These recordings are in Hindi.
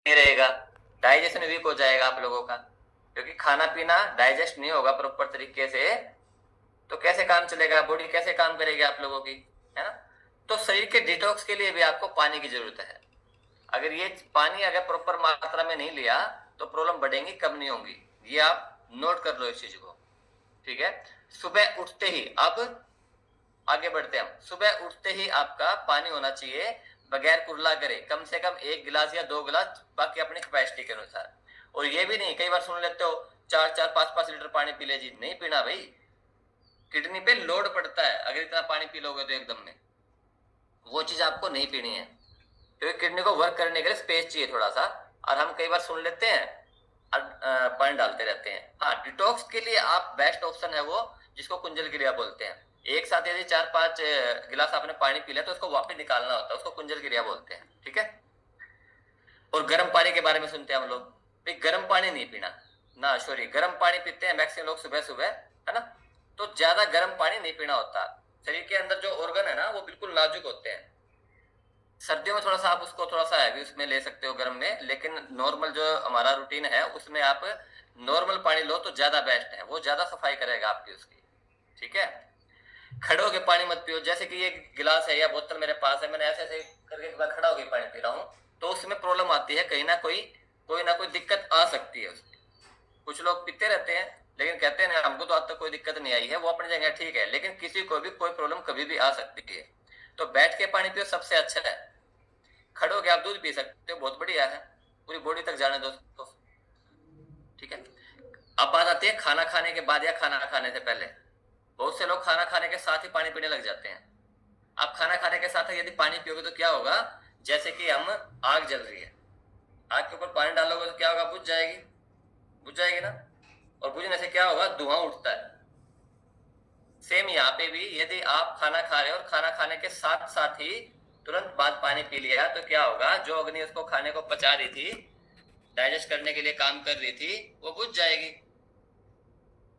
नहीं रहेगा, डाइजेशन वीक हो जाएगा आप लोगों का, क्योंकि खाना पीना डाइजेस्ट नहीं होगा प्रॉपर तरीके से तो कैसे काम चलेगा, बॉडी कैसे काम करेगी आप लोगों की, है ना। तो शरीर के डिटॉक्स के लिए भी आपको पानी की जरूरत है। अगर ये पानी अगर प्रॉपर मात्रा में नहीं लिया तो प्रॉब्लम बढ़ेंगी, कम नहीं होंगी। ये आप नोट कर लो इस चीज को, ठीक है। सुबह उठते ही, अब आगे बढ़ते हैं हम। सुबह उठते ही आपका पानी होना चाहिए बगैर कुर्ला करे, कम से कम 1 गिलास या 2 गिलास, बाकी अपनी कैपेसिटी के अनुसार। और ये भी नहीं, कई बार सुन लेते हो 4-4 5-5 लीटर पानी पी ले जी, नहीं पीना भाई। किडनी पे लोड पड़ता है अगर इतना पानी पी लोगे तो एकदम में, वो चीज आपको नहीं पीनी है, क्योंकि किडनी को वर्क करने के लिए स्पेस चाहिए थोड़ा सा। और हम कई बार सुन लेते हैं और पानी डालते रहते हैं। हाँ, डिटॉक्स के लिए आप बेस्ट ऑप्शन है वो, जिसको कुंजल क्रिया बोलते हैं। एक साथ यदि 4-5 गिलास आपने पानी पी लिया तो उसको वापस निकालना होता है, उसको कुंजल क्रिया बोलते हैं, ठीक है। और गर्म पानी के बारे में सुनते हैं हम लोग, भाई गर्म पानी नहीं पीना ना, सॉरी, गर्म पानी पीते हैं मैक्सिमम लोग सुबह सुबह, है ना। तो ज्यादा गर्म पानी नहीं पीना होता। शरीर के अंदर जो ऑर्गन है ना वो बिल्कुल नाजुक होते हैं। सर्दियों में थोड़ा सा आप उसको थोड़ा सा हैवी उसमें ले सकते हो गर्म में, लेकिन नॉर्मल जो हमारा रूटीन है उसमें आप नॉर्मल पानी लो तो ज्यादा बेस्ट है, वो ज्यादा सफाई करेगा आपकी उसकी, ठीक है। खड़े होके पानी मत पियो, जैसे कि ये गिलास है या बोतल मेरे पास है, मैंने ऐसे ऐसे करके एक बार खड़ा होके पानी पी रहा हूँ, तो उसमें प्रॉब्लम आती है, कहीं ना कोई दिक्कत आ सकती है उसकी। कुछ लोग पीते रहते हैं लेकिन कहते हैं ना हमको तो आज तक कोई दिक्कत नहीं आई है, वो अपनी जगह ठीक है, लेकिन किसी को भी कोई प्रॉब्लम कभी भी आ सकती है। तो बैठ के पानी पियो सबसे अच्छा है। खड़े होके आप दूध पी सकते हो, बहुत बढ़िया है, पूरी बॉडी तक जाने दो तो, ठीक है। अब बात आती है खाना खाने के बाद या खाना खाने से पहले। बहुत से लोग खाना खाने के साथ ही पानी पीने लग जाते हैं। आप खाना खाने के साथ यदि पानी पियोगे तो क्या होगा, जैसे कि हम आग जल रही है, आग के ऊपर पानी डालोगे तो क्या होगा, बुझ जाएगी, बुझ जाएगी ना। और बुझने से क्या होगा, धुआं उठता है। सेम यहाँ पे भी यदि आप खाना खा रहे हो और खाना खाने के साथ साथ ही तुरंत बाद पानी पी लिया तो क्या होगा, जो अग्नि उसको खाने को पचा रही थी, डाइजेस्ट करने के लिए काम कर रही थी, वो बुझ जाएगी।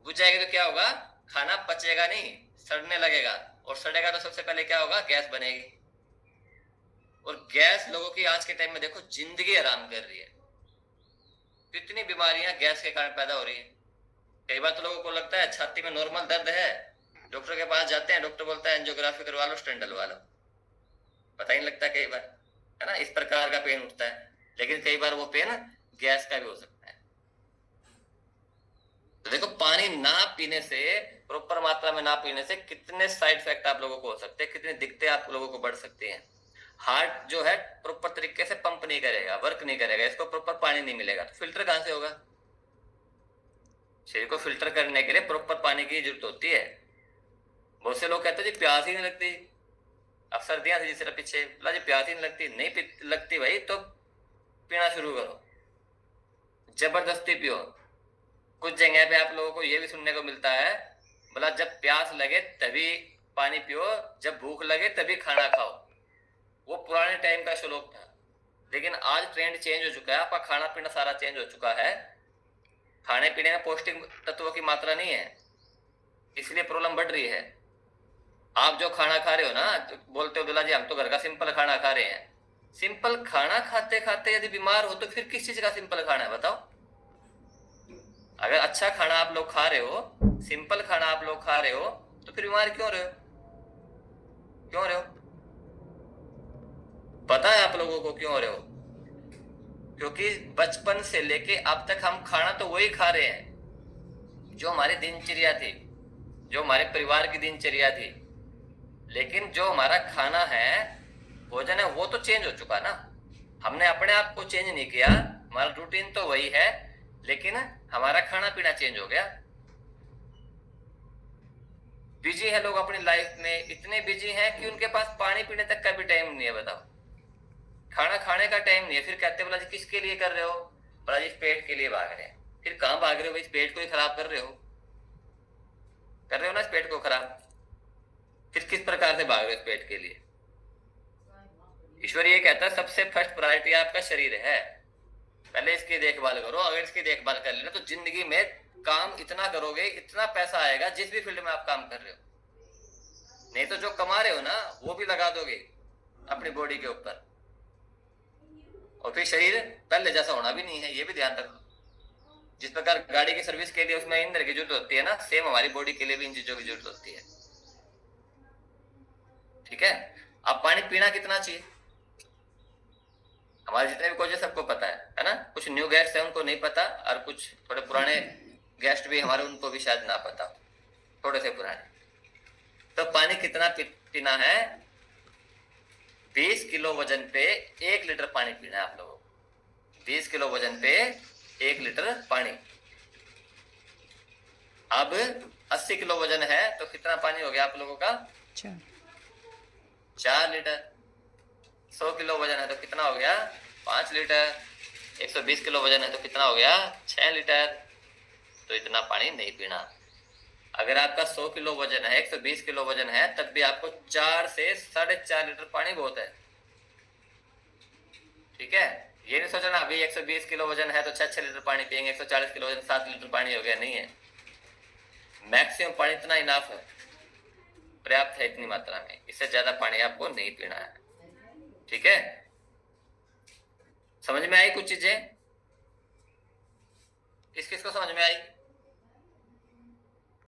बुझ जाएगी तो क्या होगा, खाना पचेगा नहीं, सड़ने लगेगा। और सड़ेगा तो सबसे पहले क्या होगा, गैस बनेगी। और गैस लोगों की आज के टाइम में देखो जिंदगी आराम कर रही है। कितनी बीमारियां गैस के कारण पैदा हो रही है। कई बार तो लोगों को लगता है छाती में नॉर्मल दर्द है, डॉक्टर के पास जाते हैं, डॉक्टर बोलता है एंजियोग्राफी करवा लो, स्टेंट डलवा लो, पता ही नहीं लगता कई बार, है ना, इस प्रकार का पेन उठता है। लेकिन कई बार वो पेन गैस का भी हो सकता है। तो देखो पानी ना पीने से, प्रॉपर मात्रा में ना पीने से कितने साइड इफेक्ट आप लोगों को हो सकते हैं, कितनी दिक्कतें आप लोगों को बढ़ सकती हैं। हार्ट जो है प्रॉपर तरीके से पंप नहीं करेगा, वर्क नहीं करेगा, इसको प्रॉपर पानी नहीं मिलेगा, तो फिल्टर कहां से होगा। शरीर को फिल्टर करने के लिए प्रॉपर पानी की जरूरत होती है। बहुत से लोग कहते हैं जी प्यास ही नहीं लगती, अब सर्दियां थी जिस पीछे बोला जी प्यास ही नहीं लगती, नहीं लगती भाई तो पीना शुरू करो, जबरदस्ती पियो। कुछ जगह पे आप लोगों को ये भी सुनने को मिलता है, बोला जब प्यास लगे तभी पानी पियो, जब भूख लगे तभी खाना खाओ। वो पुराने टाइम का श्लोक था, लेकिन आज ट्रेंड चेंज हो चुका है, आपका खाना पीना सारा चेंज हो चुका है। खाने पीने में पौष्टिक तत्वों की मात्रा नहीं है, इसलिए प्रॉब्लम बढ़ रही है। आप जो खाना खा रहे हो ना, तो बोलते हो दुला जी हम तो घर का सिंपल खाना खा रहे हैं। सिंपल खाना खाते खाते यदि बीमार हो तो फिर किस चीज का सिंपल खाना है बताओ। अगर अच्छा खाना आप लोग खा रहे हो, सिंपल खाना आप लोग खा रहे हो, तो फिर बीमार क्यों रहे हो, क्यों रहे हो। पता है आप लोगों को क्यों रहे हो, क्योंकि बचपन से लेके अब तक हम खाना तो वही खा रहे हैं जो हमारी दिनचर्या थी, जो हमारे परिवार की दिनचर्या थी। लेकिन जो हमारा खाना है, भोजन है, वो तो चेंज हो चुका ना। हमने अपने आप को चेंज नहीं किया, हमारा रूटीन तो वही है, लेकिन हमारा खाना पीना चेंज हो गया। बिजी है लोग अपनी लाइफ में, इतने बिजी हैं कि उनके पास पानी पीने तक का भी टाइम नहीं है, बताओ। खाना खाने का टाइम नहीं है, फिर कहते बोला जी किसके लिए कर रहे हो, बोला जी इस पेट के लिए भाग रहे हैं। फिर कहां भाग रहे हो भाई, इस पेट को ही खराब कर रहे हो, कर रहे हो ना इस पेट को खराब। फिर किस प्रकार से भाग रहे हो इस पेट के लिए। ईश्वर ये कहता है सबसे फर्स्ट प्रायोरिटी आपका शरीर है, पहले इसकी देखभाल करो। अगर इसकी देखभाल कर लेना तो जिंदगी में काम इतना करोगे, इतना पैसा आएगा जिस भी फील्ड में आप काम कर रहे हो। नहीं तो जो कमा रहे हो ना वो भी लगा दोगे अपनी बॉडी के ऊपर, और फिर शरीर पहले जैसा होना भी नहीं है, ये भी ध्यान रखो। जिस प्रकार गाड़ी की सर्विस के लिए उसमें ईंधन की जरूरत होती है ना, सेम हमारी बॉडी के लिए भी इन चीजों की जरूरत होती है। ठीक है। अब पानी पीना कितना चाहिए, हमारे जितने भी कोच है सबको पता है ना। कुछ न्यू गेस्ट है उनको नहीं पता, और कुछ थोड़े पुराने गेस्ट भी हमारे, उनको भी शायद ना पता, थोड़े से पुराने। तो पानी कितना पीना है, 20 किलो वजन पे 1 लीटर पानी पीना है आप लोगों को। 20 किलो वजन पे 1 लीटर पानी। अब 80 किलो वजन है तो कितना पानी हो गया आप लोगों का, 4 लीटर। 100 किलो वजन है तो कितना हो गया, 5 लीटर। 120 किलो वजन है तो कितना हो गया, 6 लीटर। तो इतना पानी नहीं पीना। अगर आपका 100 किलो वजन है, 120 किलो वजन है, तब भी आपको 4 से 4.5 लीटर पानी बहुत है। ठीक है। ये नहीं सोचना अभी 120 किलो वजन है तो 6 लीटर पानी पियेंगे, 140 किलो वजन 7 लीटर पानी हो गया, नहीं है। मैक्सिमम पानी इतना इनाफ है, पर्याप्त है इतनी मात्रा में, इससे ज्यादा पानी आपको नहीं पीना है। ठीक है, समझ में आई कुछ चीजें, किस किस को समझ में आई?